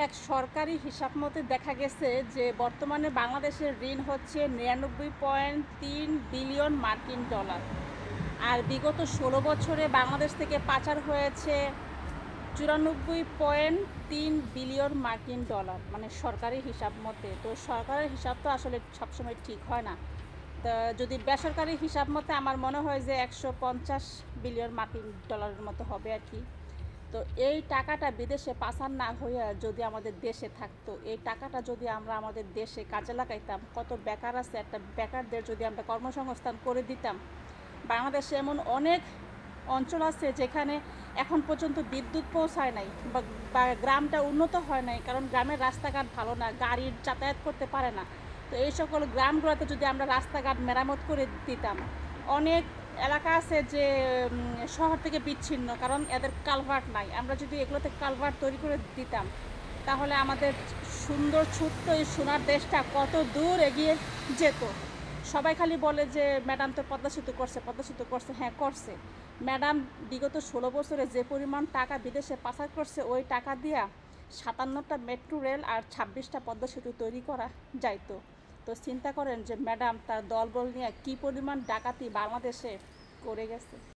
এক সরকারি হিসাব মতে দেখা গেছে যে বর্তমানে বাংলাদেশের ঋণ হচ্ছে 99.3 বিলিয়ন মার্কিন ডলার। আর বিগত 16 বছরে বাংলাদেশ থেকে পাচার হয়েছে 94.3 বিলিয়ন মার্কিন ডলার, মানে সরকারি হিসাব মতে। তো সরকারের হিসাব তো আসলে সবসময় ঠিক হয় না। তা যদি বেসরকারি হিসাব মতে আমার মনে হয় যে 150 বিলিয়ন মার্কিন ডলারের মতো হবে আর কি। তো এই টাকাটা বিদেশে পাচার না হইয়া যদি আমাদের দেশে থাকতো, এই টাকাটা যদি আমরা আমাদের দেশে কাজে লাগাইতাম, কত বেকার আছে, একটা বেকারদের যদি আমরা কর্মসংস্থান করে দিতাম। বাংলাদেশে এমন অনেক অঞ্চল আছে যেখানে এখন পর্যন্ত বিদ্যুৎ পৌঁছায় নাই, বা গ্রামটা উন্নত হয় নাই, কারণ গ্রামের রাস্তাঘাট ভালো না, গাড়ির যাতায়াত করতে পারে না। তো এই সকল গ্রামগুলোতে যদি আমরা রাস্তাঘাট মেরামত করে দিতাম, অনেক এলাকা আছে যে শহর থেকে বিচ্ছিন্ন, কারণ এদের কালভার্ট নাই, আমরা যদি এগুলোতে কালভার্ট তৈরি করে দিতাম, তাহলে আমাদের সুন্দর ছোট্ট এই সোনার দেশটা কত দূর এগিয়ে যেত। সবাই খালি বলে যে ম্যাডাম তো পদ্মা সেতু করছে, পদ্মা সেতু করছে। হ্যাঁ, করছে ম্যাডাম। বিগত 16 বছরে যে পরিমাণ টাকা বিদেশে পাচার করছে, ওই টাকা দিয়া 57টা মেট্রো রেল আর 26টা পদ্মা সেতু তৈরি করা যাইতো। তো চিন্তা করেন যে ম্যাডাম তার দলবল নিয়ে কী পরিমাণ ডাকাতি বাংলাদেশে করে গেছে।